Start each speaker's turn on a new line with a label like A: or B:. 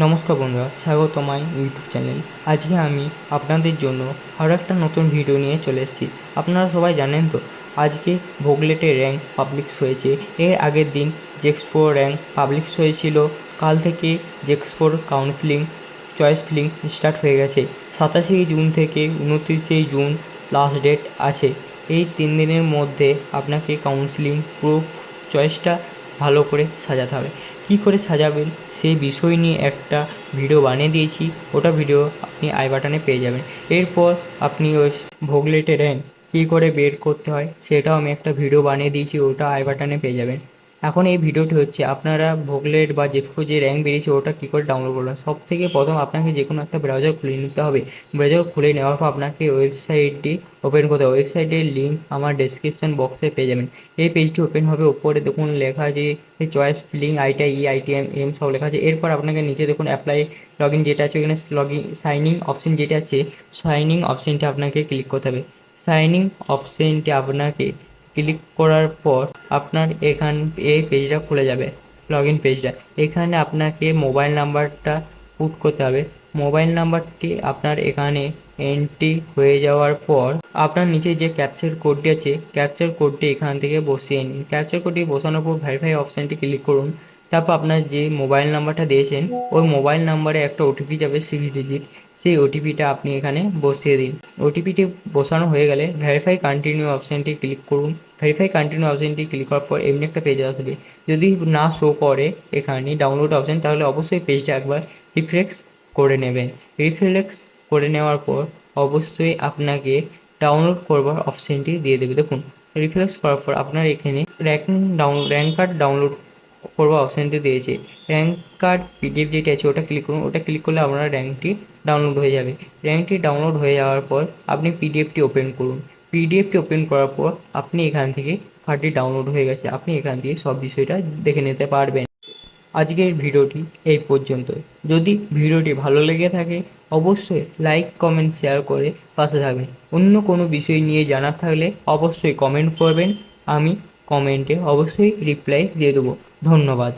A: নমস্কার বন্ধুরা, স্বাগত মাই ইউটিউব চ্যানেল। আজকে আমি আপনাদের জন্য আরও একটা নতুন ভিডিও নিয়ে চলে এসেছি। আপনারা সবাই জানেন তো, আজকে ভোগলেটে র্যাঙ্ক পাবলিশ হয়েছে। এর আগের দিন জেক্সপোর র্যাঙ্ক পাবলিশ হয়েছিল। কাল থেকে জেক্সপোর কাউন্সিলিং চয়েস ফিলিং স্টার্ট হয়ে গেছে। 27 জুন থেকে 29 জুন লাস্ট ডেট আছে। এই 3 দিনের মধ্যে আপনাকে কাউন্সিলিং পুরো চয়েসটা ভালো করে সাজাতে হবে। কী করে সাজাবেন সেই বিষয় নিয়ে একটা ভিডিও বানিয়ে দিয়েছি। ওটা ভিডিও আপনি আই বাটনে পেয়ে যাবেন। এরপর আপনি ওই ভোগলেটে র্যাঙ্ক কী করে বের করতে হয় সেটাও আমি একটা ভিডিও বানিয়ে দিয়েছি, ওটা আই বাটনে পেয়ে যাবেন। এখন এই ভিডিওটি হচ্ছে আপনারা ভোগলেট বা জেক্সপো যে র্যাঙ্ক বেরিয়েছে ওটা কী করে ডাউনলোড করবেন। সব থেকে প্রথম আপনাকে যে কোনো একটা ব্রাউজার খুলে নিতে হবে। ব্রাউজার খুলে নেওয়ার পর আপনাকে ওয়েবসাইটটি ওপেন করতে হবে। ওয়েবসাইটের লিঙ্ক আমার ডেসক্রিপশন বক্সে পেয়ে যাবেন। এই পেজটি ওপেন হবে, ওপরে দেখুন লেখা আছে চয়েস ফিলিং আইটা ITM সব লেখা আছে। এরপর আপনাকে নিচে দেখুন অ্যাপ্লাই লগ ইন যেটা আছে, এখানে log in sign in option যেটা আছে, সাইন ইন অপশনটা আপনাকে ক্লিক করতে হবে। সাইন ইন অপশনটি আপনাকে ক্লিক করার পর আপনার এখান এই পেজটা খুলে যাবে, লগ ইন পেজটা। এখানে আপনাকে মোবাইল নাম্বারটা পুট করতে হবে। মোবাইল নাম্বারটি আপনার এখানে এন্ট্রি হয়ে যাওয়ার পর আপনার নিচে যে ক্যাপচার কোডটি আছে, ক্যাপচার কোডটি এখান থেকে বসিয়ে নিন। ক্যাপচার কোডটি বসানোর পর ভেরিফাই অপশানটি ক্লিক করুন। তারপর আপনার যে মোবাইল নাম্বারটা দিয়েছেন ওই মোবাইল নাম্বারে একটা ওটিপি যাবে 6 ডিজিট, সেই ওটিপিটা আপনি এখানে বসিয়ে দিন। ওটিপিটি বসানো হয়ে গেলে ভেরিফাই কন্টিনিউ অপশানটি ক্লিক করুন। ভেরিফাই কন্টিনিউ অপশানটি ক্লিক করার পর এমনি একটা পেজ আসবে। যদি না শো করে এখানে ডাউনলোড অপশান, তাহলে অবশ্যই পেজটা একবার রিফ্রেশ করে নেবেন। রিফ্রেশ করে নেওয়ার পর অবশ্যই আপনাকে ডাউনলোড করবার অপশানটি দিয়ে দেবে। দেখুন রিফ্রেশ করার পর আপনার এখানে র্যাঙ্ক কার্ড ডাউনলোড করবার অপশানটি দিয়েছে। র্যাঙ্ক কার্ড PDF যেটা আছে ওটা ক্লিক করুন। ওটা ক্লিক করলে আপনার র্যাঙ্কটি ডাউনলোড হয়ে যাবে। র্যাঙ্কটি ডাউনলোড হয়ে যাওয়ার পর আপনি PDFটি ওপেন করুন। PDFটি ওপেন করার পর আপনি এখান থেকে ফাইলটি ডাউনলোড হয়ে গেছে, আপনি এখান থেকে সব বিষয়টা দেখে নিতে পারবেন। আজকের ভিডিওটি এই পর্যন্তই। যদি ভিডিওটি ভালো লেগে থাকে অবশ্যই লাইক কমেন্ট শেয়ার করে পাশে থাকবেন। অন্য কোনো বিষয় নিয়ে জানার থাকলে অবশ্যই কমেন্ট করবেন, আমি কমেন্টে অবশ্যই রিপ্লাই দিয়ে দেবো। ধন্যবাদ।